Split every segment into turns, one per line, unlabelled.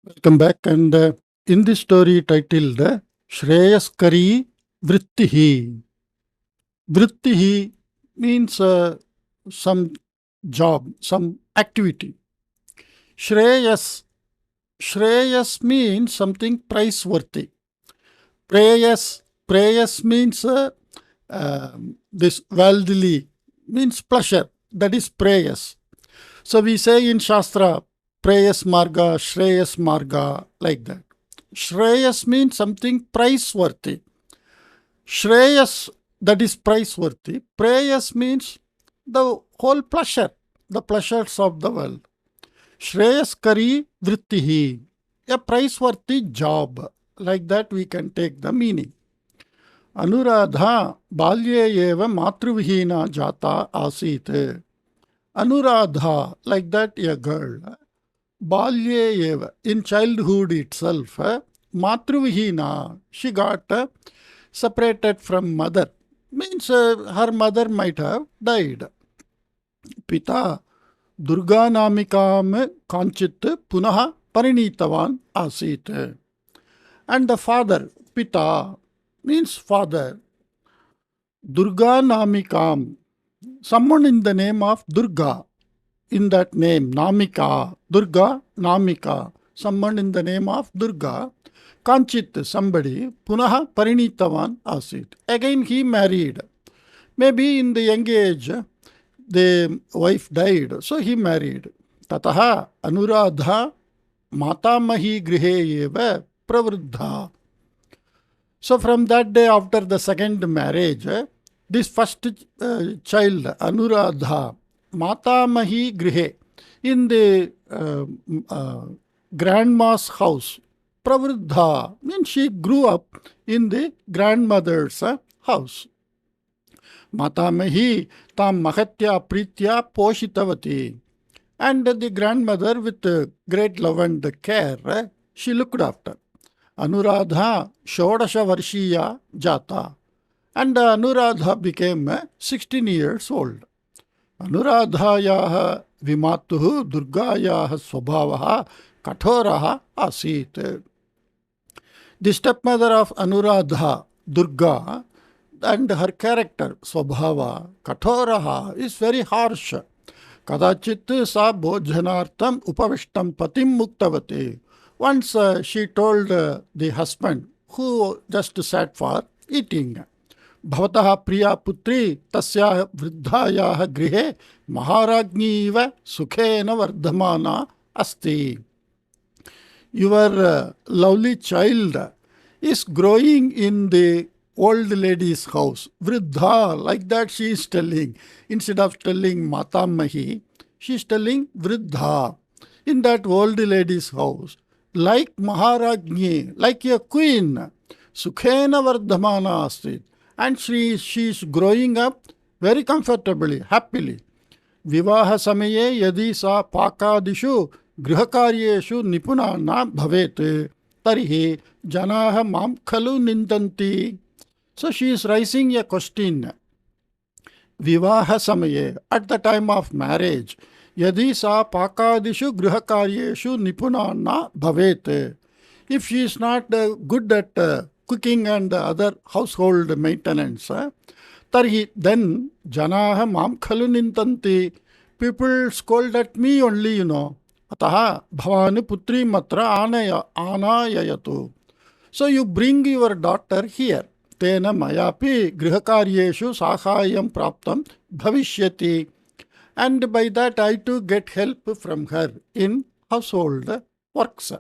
Welcome back, and in this story titled Shreyaskari Vrttihi. Vrttihi means some job, some activity. Shreyas, Shreyas means something praiseworthy. Prayas means this worldly, means pleasure. That is prayas. So we say in Shastra, Prayas Marga, Shreyas Marga, like that. Shreyas means something praiseworthy. Shreyas, that is praiseworthy. Prayas means the whole pleasure, the pleasures of the world. Shreyaskari Vrttihi, a praiseworthy job. Like that we can take the meaning. Anuradha balye eva matruvihina jata asit. Anuradha, like that a girl. Balye eva, in childhood itself, matruvihina, she got separated from mother. Means her mother might have died. Pita Durganamikam kanchit punaha parinitavan asit. And the father, Pita, means father. Durganamikam, someone in the name of Durga. In that name, Namika, Durga, Namika, someone in the name of Durga, Kanchit, somebody, Punaha Parinitavan Asit. Again he married. Maybe in the young age, the wife died, so he married. Tataha Anuradha Matamahi Grihe Eva Pravruddha. So from that day, after the second marriage, this first child, Anuradha, Matamahi Grihe, in the grandma's house. Pravruddha means she grew up in the grandmother's house. Matamahi tam mahatya pritya poshitavati. And the grandmother, with great love and care, she looked after. Anuradha Shodasha Varshiya Jata. And Anuradha became 16 years old. Anuradhayaha vimatuhu Durgayaha swabhavaha kathoraha asit. The stepmother of Anuradha, Durga, and her character, swabhava, kathoraha, is very harsh. Kadachit sa bhojanartam upavishtam patim muktavati. Once she told the husband, who just sat for eating, Bhavataha priya putri tasya vriddhayaha grihe maharagniva sukhena vardhamana asti. Your lovely child is growing in the old lady's house. Vriddha, like that she is telling. Instead of telling Matamahi, she is telling Vriddha. In that old lady's house, like Maharagni, like a queen, Sukhena Vardhamana Asti. And she is growing up very comfortably, happily. Vivaha samaye yadi sa pakadishu grihakaryeshu nipuna na bhavet tarihi janaha mam khalu nindanti. So she is raising a question. Vivaha samaye, at the time of marriage, yadi sa pakadishu grihakaryeshu nipuna na bhavet. If she is not good at cooking and other household maintenance, tarhi, then janaha mam khalu nintanti. People scold at me only, Ataha bhavani putri matra anayayatu. So you bring your daughter here. Tena mayapi grihakaryeshu sahayam praptam bhavishyati. And by that I too get help from her in household works.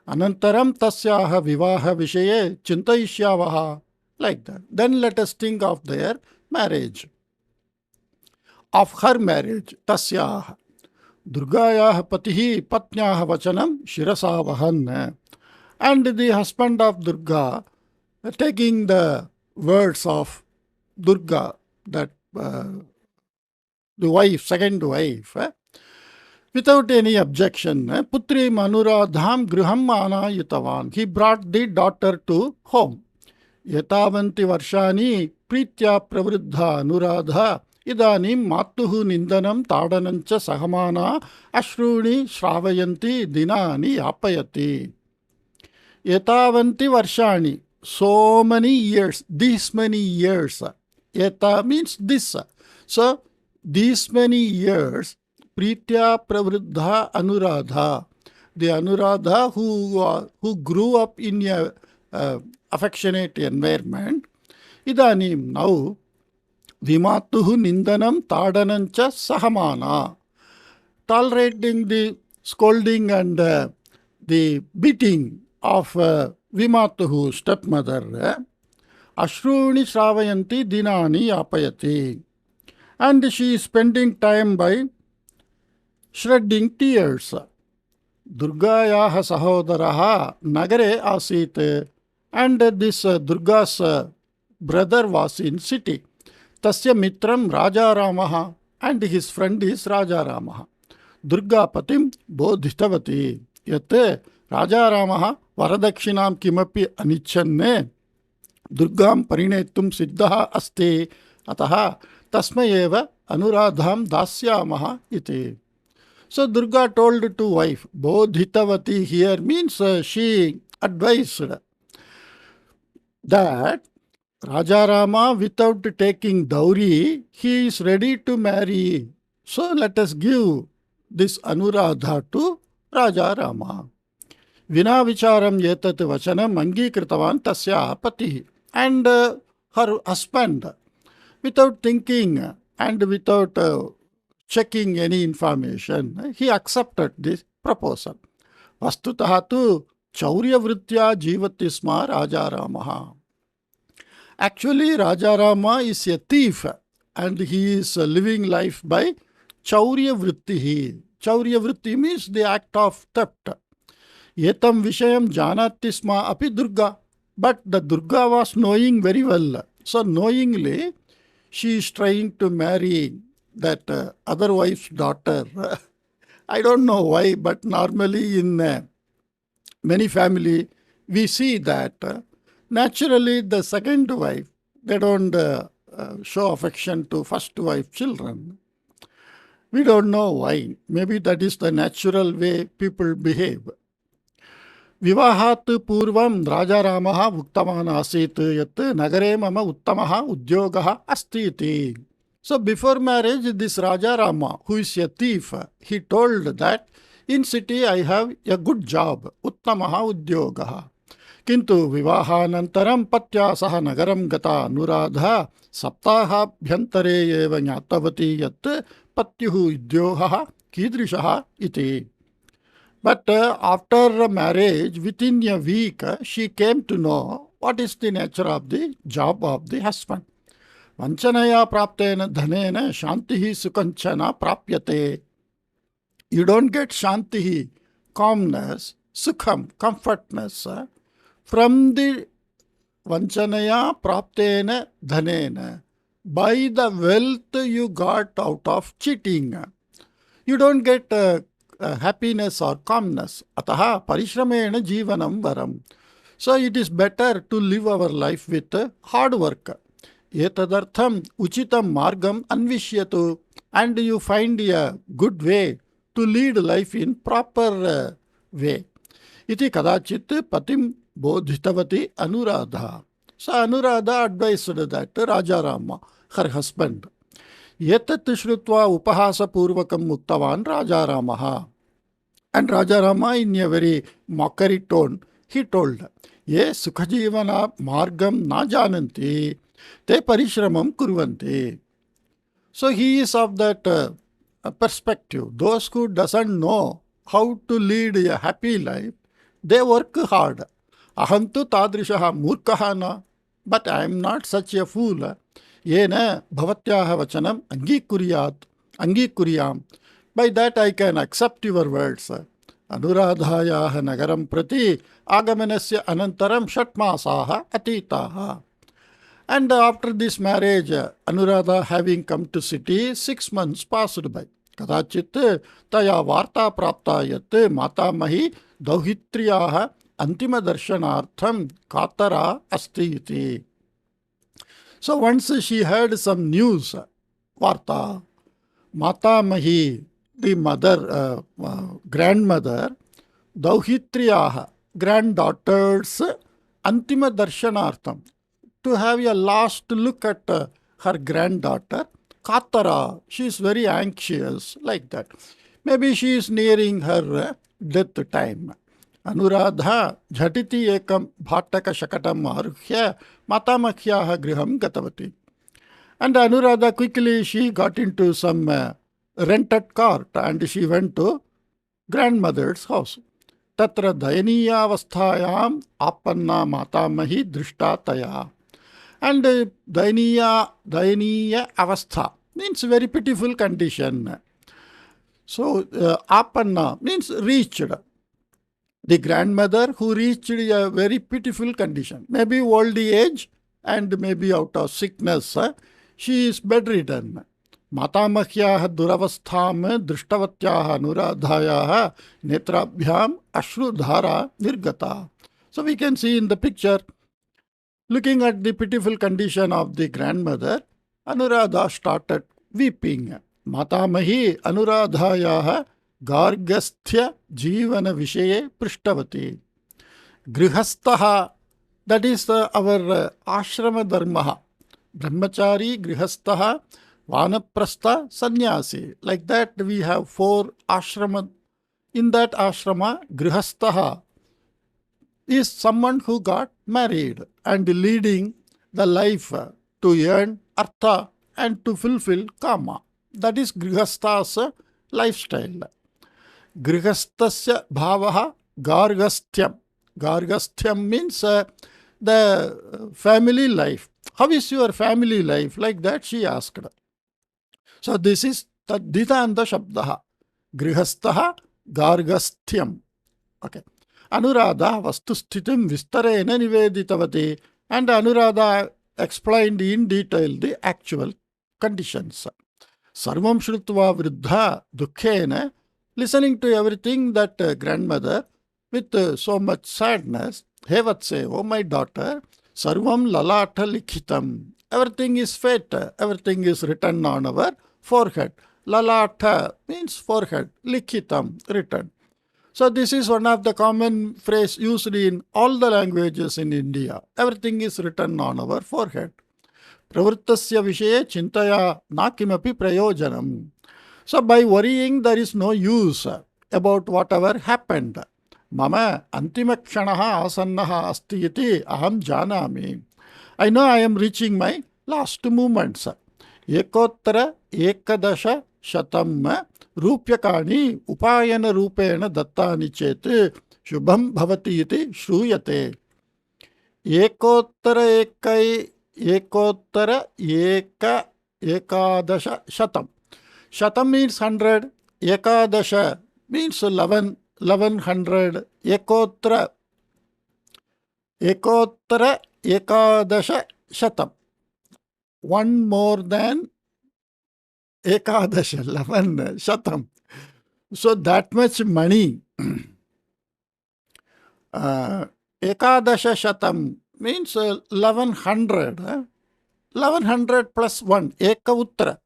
Anantaram tasyaha vivaha vishaye chintayishyavaha. Like that. Then let us think of their marriage. Of her marriage, tasyaha. Durgayaha patihi patnyaha vachanam shirasavahan. And the husband of Durga, taking the words of Durga, that the wife, second wife, without any objection, Putri Manuradham Griham Anayitavan. He brought the daughter to home. Yatavanti Varshani Pritya Pravruddha Anuradha इदानीं मातुः निन्दनं ताडनं च सहमाना अश्रूणि श्रावयन्ती दिनानि यापयति. एतावन्ति वर्षाणि, so many years, these many years. Eta means this. So these many years, Pritya Pravruddha Anuradha, the Anuradha who grew up in a affectionate environment, idanim now Vimatuhu Nindanam Tadanancha Sahamana, tolerating the scolding and the beating of Vimatuhu, stepmother. Ashruni Shravayanti Dinani Yapayati. And she is spending time by shedding tears. Durgayaha Sahodaraha Nagare Asit. And this Durga's brother was in city. Tasya Mitram Rajaramaha, and his friend is Rajaramaha. Durga Patim Bodhitavati. Yate Rajaramaha Varadakshinam Kimapi Anichanne Durgam Parinetum Siddhaha Asti Ataha Tasmayeva Anuradham Dasyamaha iti. So Durga told to wife, Bodhitavati here means she advised that Rajarama, without taking dowry, he is ready to marry. So let us give this Anuradha to Rajarama. Vina vicharam yetat vachanam angikirtavan tasya pati. And her husband, without thinking and without checking any information, he accepted this proposal. Vastutaha tu chaurya vritya jivati sma Rajaramaha. Actually, Rajarama is a thief and he is living life by chaurya Vrttihi. Chaurya Vritti means the act of theft. Yetam Vishayam Janati Sma Api Durga. But the Durga was knowing very well. So knowingly, she is trying to marry that other wife's daughter. I don't know why, but normally in many family, we see that naturally the second wife, they don't show affection to first wife children. We don't know why. Maybe that is the natural way people behave. Vivahat purvam Rajaramaha Uktamana asit yat nagare mama uttamaha udyogaha asti iti. So before marriage, this Rajarama, who is a thief, he told that in city I have a good job, uttamaha udyogaha. Kintu vivahanantaram patya saha nagaram gata anuradha saptahabhyantare eva jnatavati yat patyuhu udyogaha kidrishaha iti. But after marriage, within a week, she came to know what is the nature of the job of the husband. Vanchanaya praptena dhanena shantihi sukanchana prapyate. You don't get shantihi, calmness, sukham, comfortness, from the Vanchanaya praptena dhanena, by the wealth you got out of cheating. You don't get happiness or calmness. Ataha parishramena jivanam varam. So it is better to live our life with hard work. Etadartham uchitam margam anvishyatu. And you find a good way to lead life in proper way. Iti kadachit patim bodhitavati Anuradha. So Anuradha advised that Rajarama, her husband, Yetat Shrutva Upahasa Purvakam Muktavan Rajaramaha. And Rajarama, in a very mockery tone, he told, Ye Sukhajivana Margam na jananti, te parishramam kurvanti. So he is of that perspective. Those who doesn't know how to lead a happy life, they work hard. Ahantu tadrishaha murkahana. But I am not such a fool. Yena bhavatyaha vachanam angikuryam. By that I can accept your words. Anuradhayaha nagaram prati agamanasya anantaram shatmasaha atitaha. And after this marriage, Anuradha having come to city, 6 months passed by. Kadachit taya varta prapta yat matamahi dauhitriyaha antima darshanartham katara asti iti. So once she heard some news Varta. Matamahi, the mother, grandmother, Dauhitriyaha, granddaughter's Antima Darshanartham, to have a last look at her granddaughter. Katara, she is very anxious, like that. Maybe she is nearing her death time. Anuradha jhatiti ekam bhattaka shakatam aruhya matamahyaha griham gatavati. And Anuradha quickly she got into some rented cart and she went to grandmother's house. Tatra dayaniyavasthayam appanna matamahi drishtataya. And dayaniya avastha means very pitiful condition. So appanna means reached. The grandmother who reached a very pitiful condition, maybe old age and maybe out of sickness, she is bedridden. Matamahyaha duravastham drishtavatyaha anuradhayaha netrabhyam ashrudhara nirgata. So we can see in the picture, looking at the pitiful condition of the grandmother, Anuradha started weeping. Matamahi anuradhayaha gargasthya jivana vishaye prishtavati. Grihastaha, that is our ashrama dharma. Brahmachari, Grihastaha, Vanaprastha, Sannyasi. Like that we have 4 ashrama. In that ashrama, Grihastaha is someone who got married and leading the life to earn artha and to fulfill kama. That is Grihastha's lifestyle. Grihasthasya bhavaha gargasthyam. Gargasthyam means the family life. How is your family life? Like that she asked. So this is Taditanda Shabdaha. Grihastaha Gargasthyam. Okay. Anuradha Vastusthithim Vistarena Niveditavati. And Anuradha explained in detail the actual conditions. Sarvam Shrutva Vriddha Dukkhena, listening to everything that grandmother with so much sadness, Hevatse, oh my daughter, Sarvam Lalata Likhitam. Everything is fate, everything is written on our forehead. Lalata means forehead, Likhitam, written. So this is one of the common phrase used in all the languages in India. Everything is written on our forehead. Pravrittasya vishaye chintaya nakimapi prayojanam. So by worrying there is no use about whatever happened. Mama antimakshanaha asannaha asti iti aham janami. I know I am reaching my last moments. Ekottara ekadasha shatam rupyakani upayana rupena dattani chet shubham bhavati iti shruyate. Ekottara ekadasha shatam. Shatam means 100. Ekadasha means 1100. Ekottara ekadasha shatam. One more than ekadasha, 11 shatam. So that much money. Ekadasha shatam means 1100. 1100 plus 1. Eka uttara.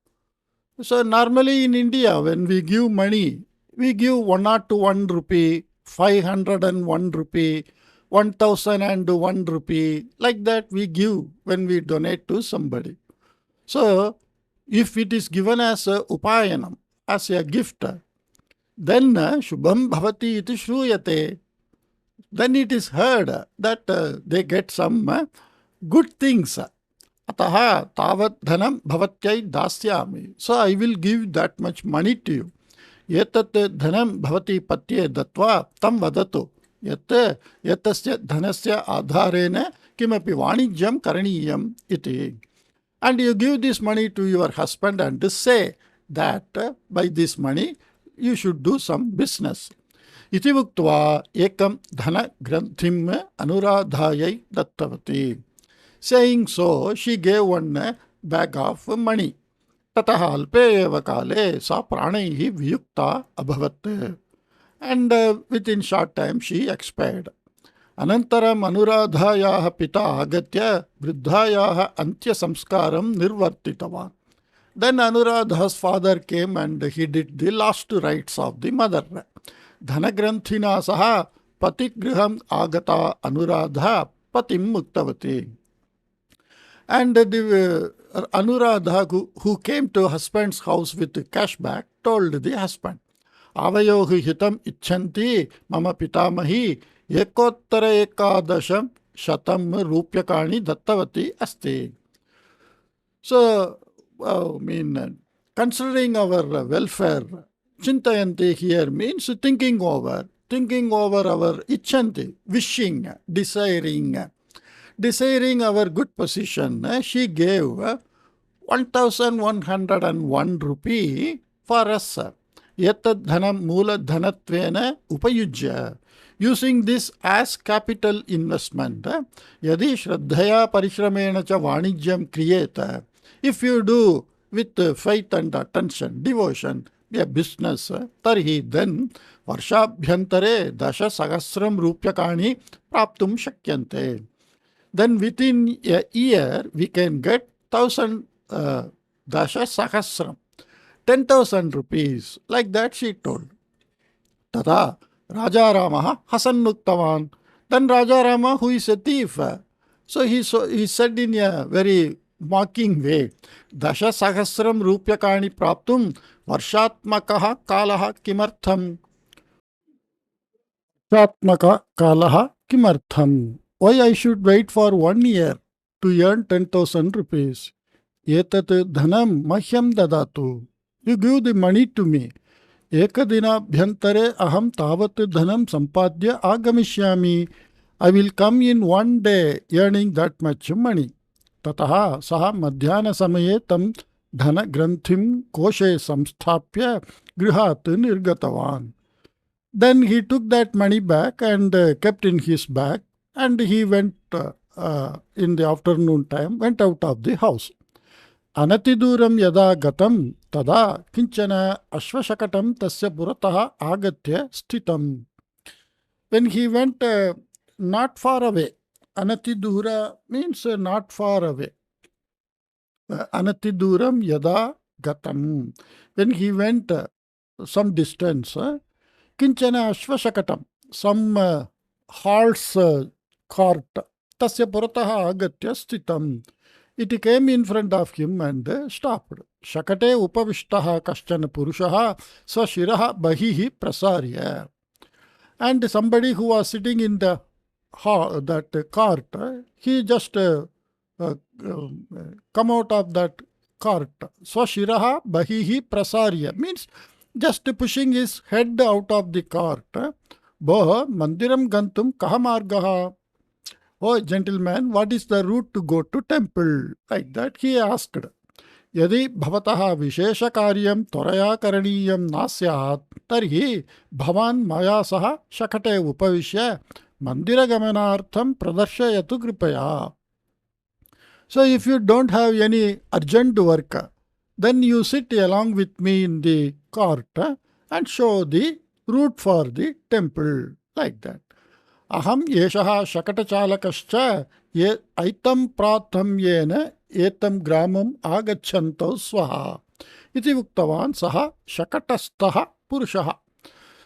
So normally in India, when we give money, we give 101 rupee, 501 rupee, 1001 rupee. Like that we give when we donate to somebody. So if it is given as a upayanam, as a gift, then shubham bhavati iti shruyate. Then it is heard that they get some good things. Ataha tavat dhanam bhavatyai dasyami. So I will give that much money to you. Yetat dhanam bhavati patye datva tam vadatu. Yatasya dhanasya adharena kimapi vanijyam karaniyam iti. And you give this money to your husband and say that by this money you should do some business. Iti vuktva ekam dhana granthim anuradhayai dattavati. Saying so, she gave one bag of money. Tataha alpe eva kale sa pranaihi viyukta abhavat. And within short time she expired. Anantaram anuradhayaha pita agatya vriddhayaha antya samskaram nirvartitavan. Then Anuradha's father came and he did the last rites of the mother. Dhanagranthina saha patigriham agata Anuradha patim muktavati. And the Anuradha, who came to husband's house with cash bag, told the husband, Avayohi hitam icchanti mama pitamahi ekottara ekadasham shatam rupyakani dattavati asti. So, considering our welfare, Chintayanti here means thinking over our icchanti, wishing, desiring our good position. She gave 1101 rupee for us. Yatad dhanam mula dhanatvena upayujya. Using this as capital investment. Yadi shraddhaya parishramena cha vanijyam kriyeta. If you do with faith and attention, devotion, a business, tarhi then varshabhyantare dasha sagasram rupyakani praptum shakyante. Then within a year we can get 1000 dasha sahasram, 10,000 rupees. Like that she told. Tada Raja Rama Hasanuktavan. Then Raja Rama, who is a thief, so he said in a very mocking way, Dasha Sahasram Rupyakani Praptum Varshatmakaha Kalaha Kimartham. Varshatmaka Kalaha Kimartham. Why I should wait for 1 year to earn 10,000 rupees? Etat dhanam mahyam dadatu. You give the money to me. Ekadinabhyantare aham tavat dhanam sampadya agamishyami. I will come in 1 day earning that much money. Tataha saha madhyana samaye tam dhana granthim koshe samsthapya grihat nirgatavan. Then he took that money back and kept in his bag, and he went in the afternoon time, went out of the house. Anatiduram yada gatam tada kinchana ashvashakatam tasya purataha agatya sthitam. When he went not far away, anatidura means not far away. Anatiduram yada gatam. When he went some distance, kinchana ashvashakatam, some horse cart, tasya purataha agatya sthitam. It came in front of him and stopped. Shakate upavishtaha kaschana purushaha swashiraha bahihi prasarya. And somebody who was sitting in the that cart, he just come out of that cart. Swashiraha bahihi prasarya means just pushing his head out of the cart. Boh mandiram gantum kaha margaha. Oh, gentleman, what is the route to go to temple? Like that he asked. Yadi bhavataha vishesha karyam tvaraya karaniyam nasyat tarhi bhavan maya saha shakate upavishya mandira gamanartham pradarshayatu kripaya. So if you don't have any urgent work, then you sit along with me in the cart and show the route for the temple. Like that. Aham yeshaha shakatachalakascha ye aitam pratham yena etam gramam agachanto swaha. Iti uktavan saha shakatastaha purushaha.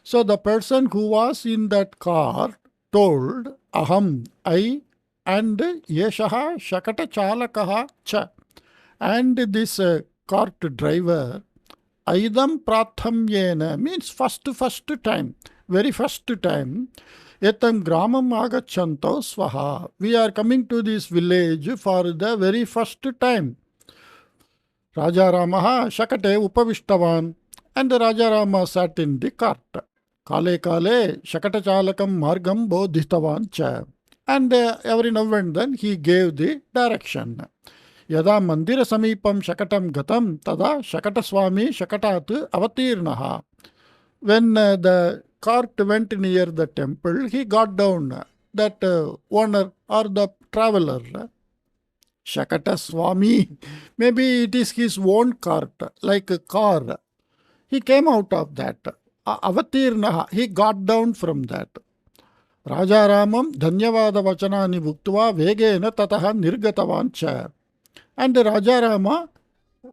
So the person who was in that car told aham, I, and yeshaha shakatachalakaha cha. And this cart driver, aidam pratham yena means first time, very first time. Etam gramam agachanto swaha. We are coming to this village for the very first time. Raja Ramaha shakate upavishtavan. And Raja Rama sat in the cart. Kale kale shakatachalakam margam bodhitavan cha. And every now and then he gave the direction. Yada mandira samipam shakatam gatam tada shakataswami shakatat avatirnaha. When the cart went near the temple, he got down. That owner or the traveler, Shakata Swami, maybe it is his own cart, like a car. He came out of that. Avatirnaha, he got down from that. Raja Ramam Dhanyavada Vachanani Vuktva Vegena Tataha Nirgatavan Cha. And Raja Rama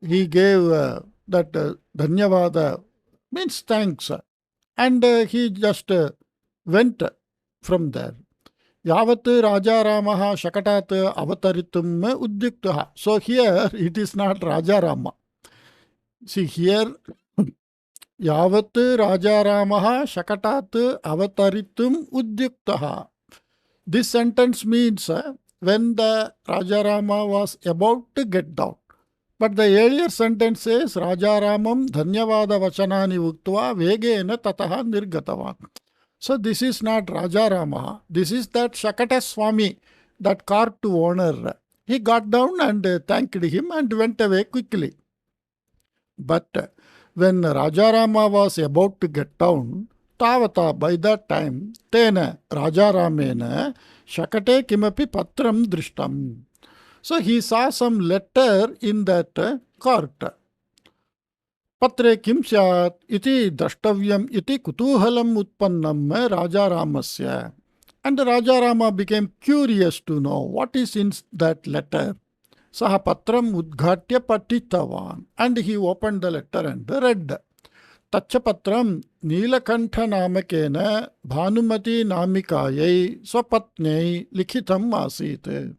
he gave that Dhanyavada means thanks, and he just went from there. Yavat Raja Ramaha Shakatat Avataritum Udyuktaha. So here it is not Raja Rama. See here, Yavat Raja Ramaha Shakatat Avataritum Udyuktaha. This sentence means when the Raja Rama was about to get down. But the earlier sentence says Raja Ramam Dhanyavada Vachanani Uktva Vegena Tataha Nirgatavan. So this is not Raja Rama. This is that Shakata Swami, that cart owner. He got down and thanked him and went away quickly. But when Raja Rama was about to get down, Tavata, by that time, Tena Raja Ramena Shakate Kimapi Patram Drishtam. So he saw some letter in that cart. Patre kim syat iti drashtavyam iti kutuhalam utpannam Raja Ramasya. And Raja Rama became curious to know what is in that letter. Saha patram udghatya patitavan. And he opened the letter and read. Tachapatram Nilakantha namakena Bhanumati namikayai swapatnyai likhitam asit.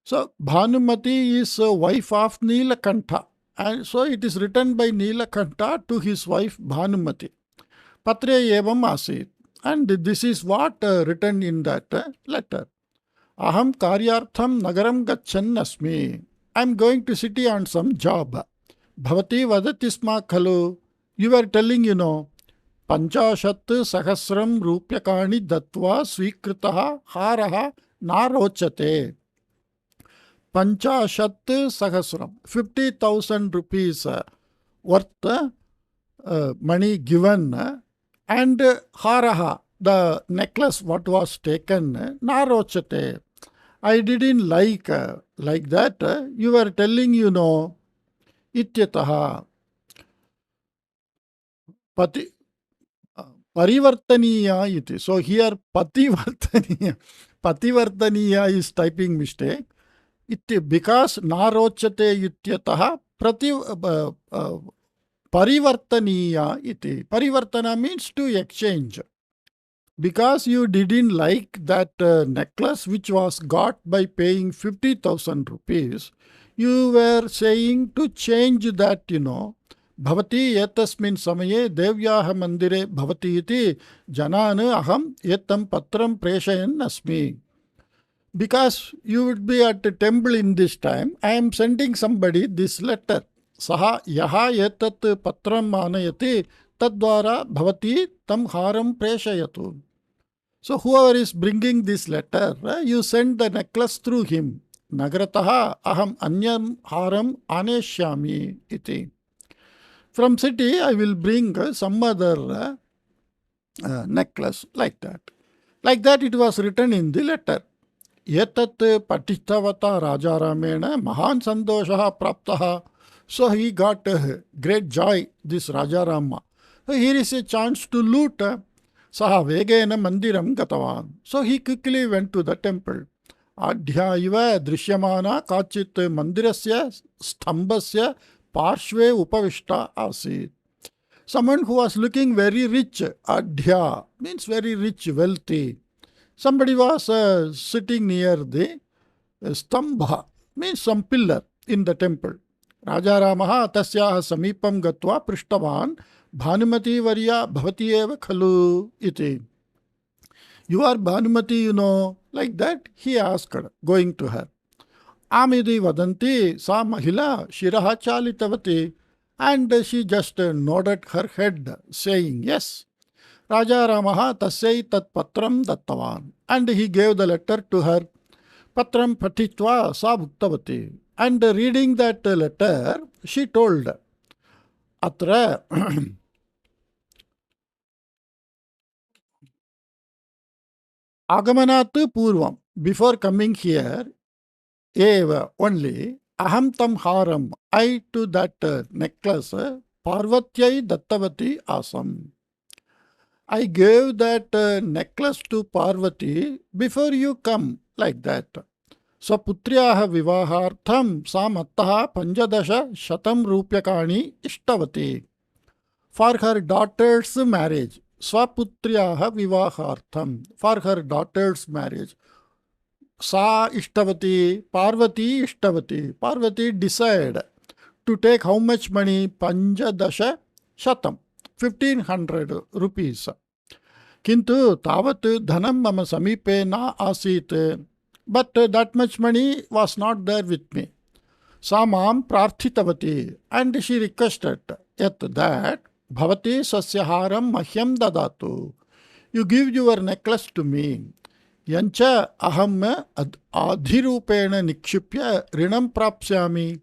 So Bhanumati is a wife of Nilakantha. And so it is written by Nilakantha to his wife Bhanumati. Patre evam asit. And this is what written in that letter. Aham karyartham nagaram gachan asmi. I am going to city on some job. Bhavati vadatisma khalu. You were telling, Panchashat sahasram rupyakani datva svikritaha haraha narochate. Panchashat sahasram, 50,000 rupees worth money given, and haraha, the necklace what was taken, narochate. I didn't like that. You were telling, ityataha, pati, parivartaniya iti. So here pativartaniya. Pativartaniya is typing mistake. Because narochate ityataha parivartaniya iti. Parivartana means to exchange. Because you didn't like that necklace which was got by paying 50,000 rupees, you were saying to change that, Bhavati etasmin samaye devyaha mandire bhavati iti janana aham etam patram preshayan asmi. Because you would be at a temple in this time, I am sending somebody this letter. Saha yaha etat patram manayati tadvara bhavati tam haram preshayatu. So whoever is bringing this letter, you send the necklace through him. Nagarataha aham anyam haram aneshyami iti. From city I will bring some other necklace like that. Like that it was written in the letter. Etat patitavata Rajaramena mahan sandoshaha praptaha. So he got great joy, this Rajarama. So here is a chance to loot. Saha vegena mandiram gatavan. So he quickly went to the temple. Adhya iva drishyamana kachit mandirasya stambasya parshve upavishta asit. Someone who was looking very rich, adhya means very rich, wealthy. Somebody was sitting near the stambha, means some pillar in the temple. Raja Ramaha tasyaha samipam gatva prishtavan Bhanumati varya bhavati eva khalu iti. You are Bhanumati, like that he asked, going to her. Amidi vadanti sa mahila shiraha chalitavati. And she just nodded her head, saying, yes. Raja Ramaha tasyai tat patram dattavan. And he gave the letter to her. Patram patitva sa bhuktavati. And reading that letter, she told, Atra Agamanat purvam. Before coming here, eva only, aham tam haram. I to that necklace, Parvatyai dattavati asam. I gave that necklace to Parvati before you come, like that. स्वपुत्र्याः विवाहार्थं सा मत्तः 1500 रूप्यकाणि इष्टवती. For her daughter's marriage. Swaputryaha vivahartham. For her daughter's marriage. Sa Ishtabati, Parvati Ishtabati. Parvati decided to take how much money? Panjadasha Shatam. 1500 rupees. Kintu tavat dhanam mama samipe na asit. But that much money was not there with me. Samam prarthitavati. And she requested at that Bhavati sasyaharam mahyam dadatu. You give your necklace to me. Yancha aham adhirupena nikshipya rinam prapsyami.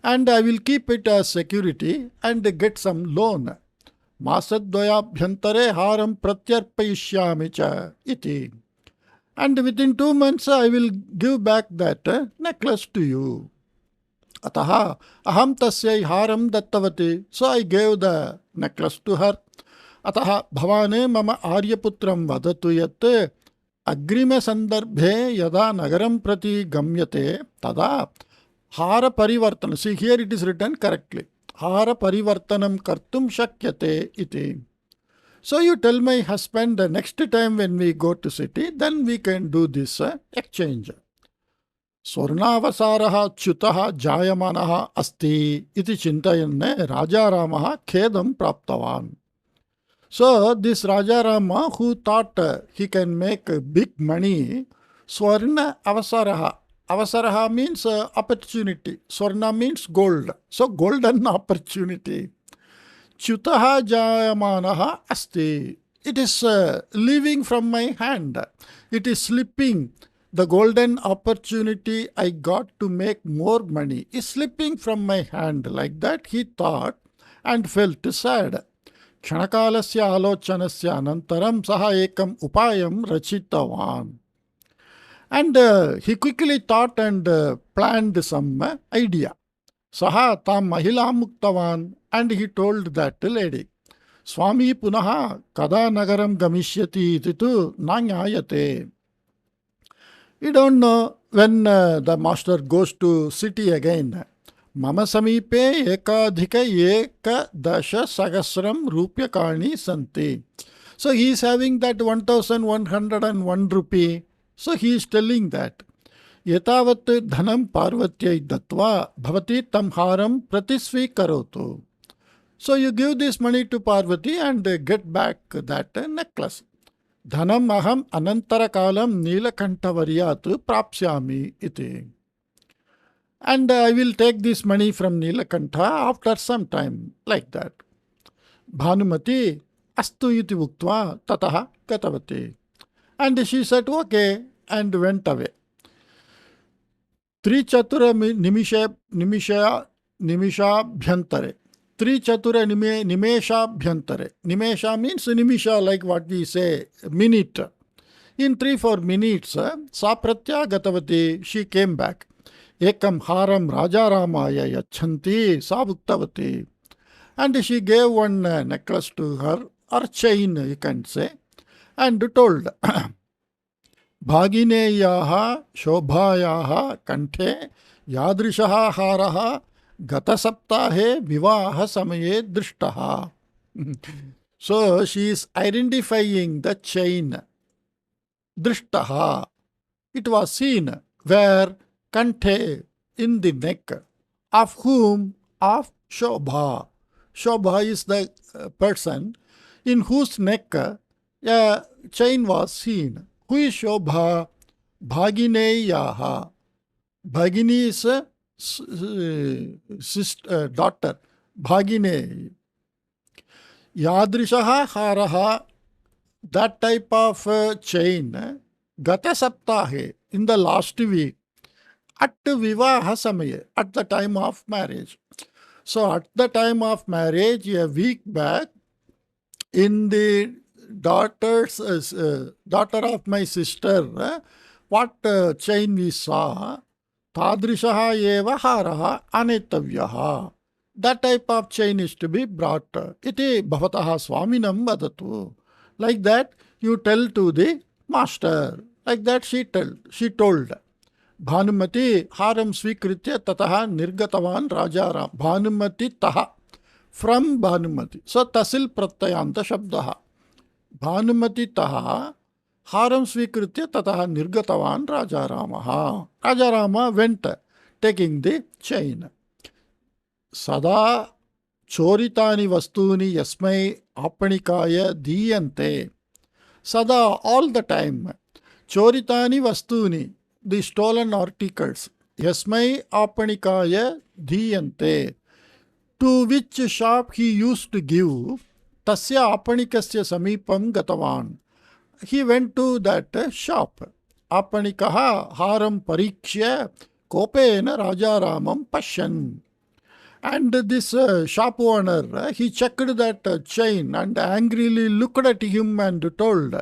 And I will keep it as security and get some loan. Masadvayabhyantare haram pratyarpayishyami cha iti. And within 2 months I will give back that necklace to you. Ataha aham tasyai haram dattavati. So I gave the necklace to her. Ataha bhavane mama aryaputram vadatu yat agrime sandarbhe yada nagaram prati gamyate tada hara parivartanam. See, here it is written correctly. Hara parivartanam kartum shakyate iti. So you tell my husband the next time when we go to city, then we can do this exchange. Swarnavasaraha च्युतः जायमानः अस्ति इति चिन्तयन् Rajaramaha खेदं प्राप्तवान्. So this Rajarama who thought he can make big money, Swarna Avasaraha. Avasaraha means opportunity. Swarna means gold. So golden opportunity. च्युतः जायमानः अस्ति. It is leaving from my hand. It is slipping. The golden opportunity I got to make more money is slipping from my hand. Like that he thought and felt sad. Kshanakalasya alochanasya anantaram saha ekam upayam rachitavan. And he quickly thought and planned some idea. Saha tam mahila muktavan. And he told that lady, Swami punaha kada nagaram gamishyati ititu nanyayate. You don't know when the master goes to city again. Mama samipe ekadhika ekadasha sagasram rupyakani santi. So he is having that 1101 rupee. So he is telling that. Yetavat dhanam parvatyai datva bhavati tam haram pratisvikarotu. So you give this money to Parvati and get back that necklace. Dhanam aham anantara kalam Neelakantavariyat prapsyami iti. And I will take this money from Neelakantha after some time, like that. Bhanumati astu iti uktva tataha gatavati. And she said, okay, and went away. Trichatura nimeshabhyantare. Trichatura nimeshabhyantare. Nimesha means nimisha, like what we say, minute. In 3-4 minutes, sa pratyagatavati, she came back. Ekam haram Rajaramaya yachanti sa uktavati. And she gave one necklace to her, or chain you can say, and told, Bhagineyaha shobhayaha kanthe yadrishaha haraha gata saptahe vivaha samaye drishtaha. So she is identifying the chain. Drishtaha. It was seen where kanthe, in the neck. Of whom? Of Shobha. Shobha is the person in whose neck a chain was seen. Who is Shobha? Bhagineyaha. Bhagini is sister, daughter. Bhagine. Yadrishaha haraha. That type of chain. Gata saptahe. In the last week. At vivaha samaye. At the time of marriage. So at the time of marriage, a week back, in the daughter of my sister, what chain we saw, tadrishaha eva haraha anetavyaha. That type of chain is to be brought. Iti bhavataha swaminam vadatu. Like that, you tell to the master. Like that she told. Bhanumati haram svikritya tataha nirgatavan Rajaram. Bhanumati taha, from Bhanumati. So tasil pratyayanta shabdaha. Bhanumati taha haram svikritya tataha nirgatavan Rajaramaha. Rajarama went taking the chain. Sada choritani vastuni yasmai apanikaya diyante. Sada, all the time. Choritani vastuni, the stolen articles. Yasmai apanikaya diyante. To which shop he used to give, tasya apanikasya samipam gatavan. He went to that shop. Apanikaha haram parikshya kopena rajaramam pashan. And this shop owner, he checked that chain and angrily looked at him and told,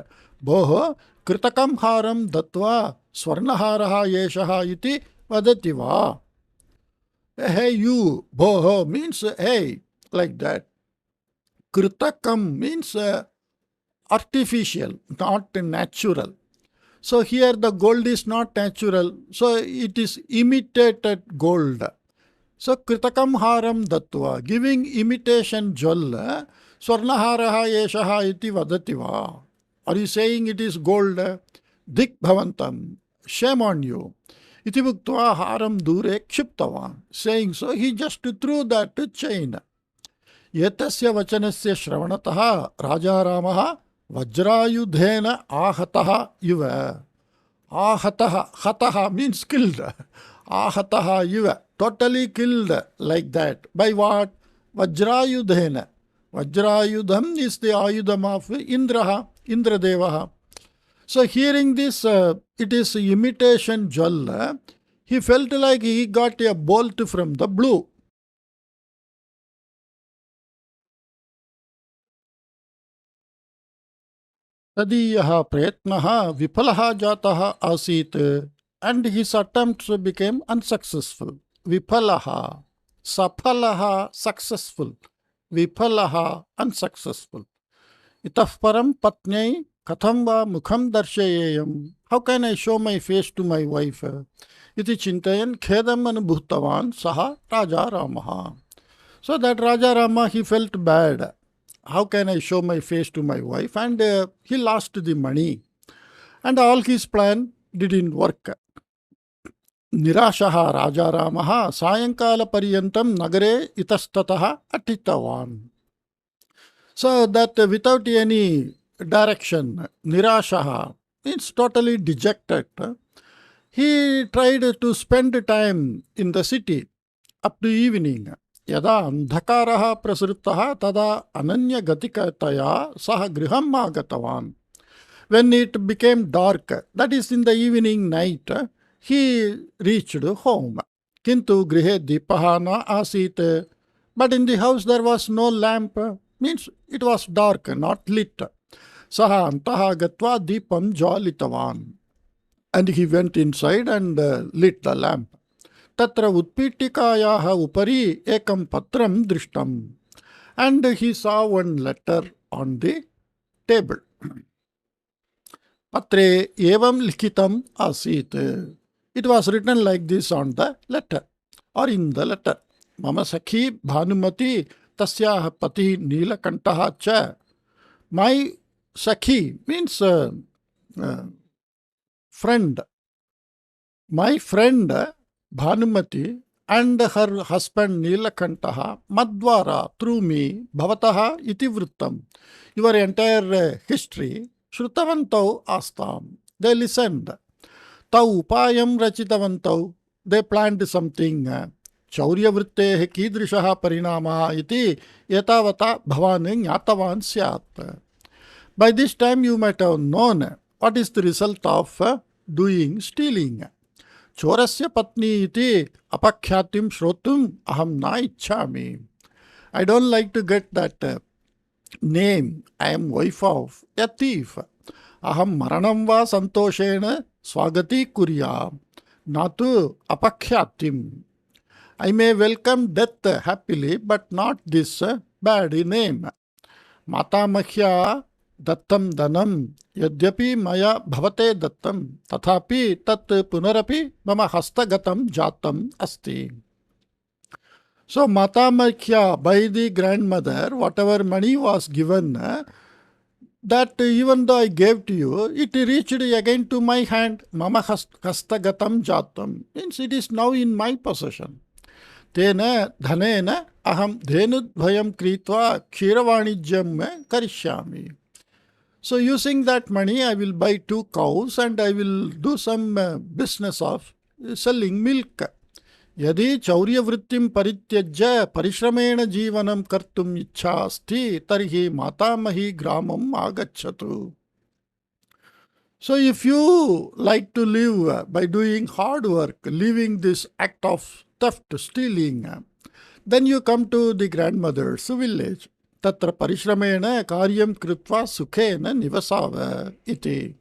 Boho, kritakam haram datva swarnaharaha yeshaha iti vadati. Hey, you, Boho means hey, like that. Kritakam means artificial, not natural. So here the gold is not natural, so it is imitated gold. So kritakam haram datva, giving imitation jewel, swarnaharaha yeshaha iti vadativa. Are you saying it is gold? Dik bhavantam, shame on you. Iti bhuktva haram dure kshiptavan. Saying so, he just threw that chain. Yetasya vachanasya shravanataha rajaramaha vajrayudhena ahataha iva. Ahataha, hataha means killed. Ahataha iva, totally killed like that. By what? Vajrayudhena. Vajrayudham is the ayudham of Indraha, Indradevaha. So hearing this, it is imitation jewel. He felt like he got a bolt from the blue. Tadiyah prayatnaha vipalaha jataha asit, and his attempts became unsuccessful. Vipalaha, sapalaha, successful. Vipalaha, unsuccessful. Itah param patnyai katham va mukham darshayayam. How can I show my face to my wife? Iti chintayan khedam anubhutavan saha Raja Ramaha. So that Raja Rama, he felt bad. How can I show my face to my wife? And he lost the money. And all his plan didn't work. Nirashaha Raja Ramaha sayankala pariyantam nagare itastataha atitavan. So that without any direction, Nirashaha means totally dejected. He tried to spend time in the city up to evening. Yada andhakaraha prasritaha tada ananya gatikataya saha griham agatavan. When it became dark, that is in the evening night, he reached home. Kintu grihe dipaha na asit. But in the house there was no lamp, means it was dark, not lit. Saha antaha gatva dipam jwalitavan. And he went inside and lit the lamp. Tatra utpitikayaha upari ekam patram drishtam. And he saw one letter on the table. Patre evam likitam asit. It was written like this on the letter or in the letter. Mama sakhi bhanumati tasyaha pati neelakantaha cha. My sakhi means friend. My friend Bhanumati and her husband Neelakantaha Madwara through me Bhavataha iti vrittam. Your entire history Shrutavantau astam. They listened. Tau upayam rachitavantau. They planned something. Chaurya vrittehe kidrishaha parinamaha iti yatavata bhavane nyatavan syat. By this time you might have known what is the result of doing stealing. Chorasya patni iti apakyatim shrotum aham na ichchami. I don't like to get that name. I am wife of a thief. Aham maranam va santoshena swagati kuryam. Natu apakyatim. I may welcome death happily, but not this bad name. Mata Mahya दत्तं धनं यद्यपि मया भवते दत्तं तथापि तत् पुनरपि मम हस्तगतं जातम् अस्ति. So Matamakhya, by the grandmother, whatever money was given, that even though I gave to you, it reached again to my hand. Mama hastagatam jatam. Means it is now in my possession. Tena dhanena aham dhenudvayam kritva kshiravanidyam karishyami. So using that money, I will buy 2 cows and I will do some business of selling milk. यदि चौर्यवृत्तिं परित्यज्य परिश्रमेण जीवनं कर्तुम् इच्छा अस्ति तर्हि मातामही ग्रामम् आगच्छतु. So if you like to live by doing hard work, leaving this act of theft, stealing, then you come to the grandmother's village. तत्र परिश्रमेण कार्यं कृत्वा सुखेन निवसाव इति.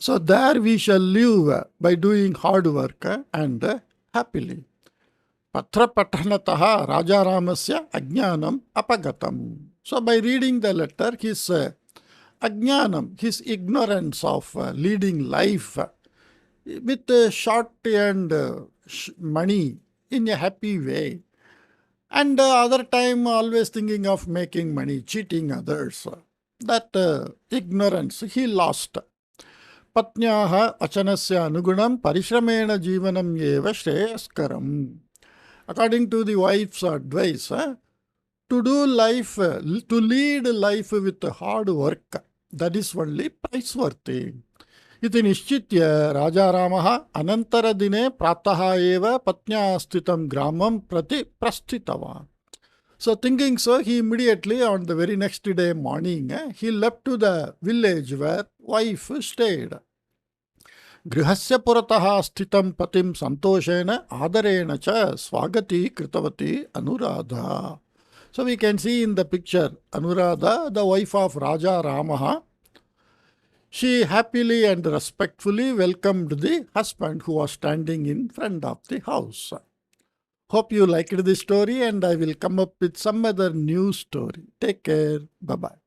So there we shall live by doing hard work and happily. Patra pathanataha Rajaramasya ajnanam apagatam. So by reading the letter, his ajnanam, his ignorance of leading life with short and money in a happy way, and other time always thinking of making money, cheating others, that ignorance he lost. पत्न्याः वचनस्य अनुगुणं परिश्रमेण जीवनम् एव श्रेयस्करम्. According to the wife's advice, to do life, to lead life with hard work, that is only praiseworthy. इति निश्चित्य राजारामः अनन्तरदिने प्रातः एव पत्न्या स्थितं ग्रामं प्रति प्रस्थितवान्. So thinking so, he immediately on the very next day morning, he left to the village where wife stayed. गृहस्य पुरतः स्थितं पतिं सन्तोषेण आदरेण च स्वागती कृतवती Anuradha. So we can see in the picture Anuradha, the wife of Raja Ramaha. She happily and respectfully welcomed the husband who was standing in front of the house. Hope you liked this story, and I will come up with some other new story. Take care. Bye-bye.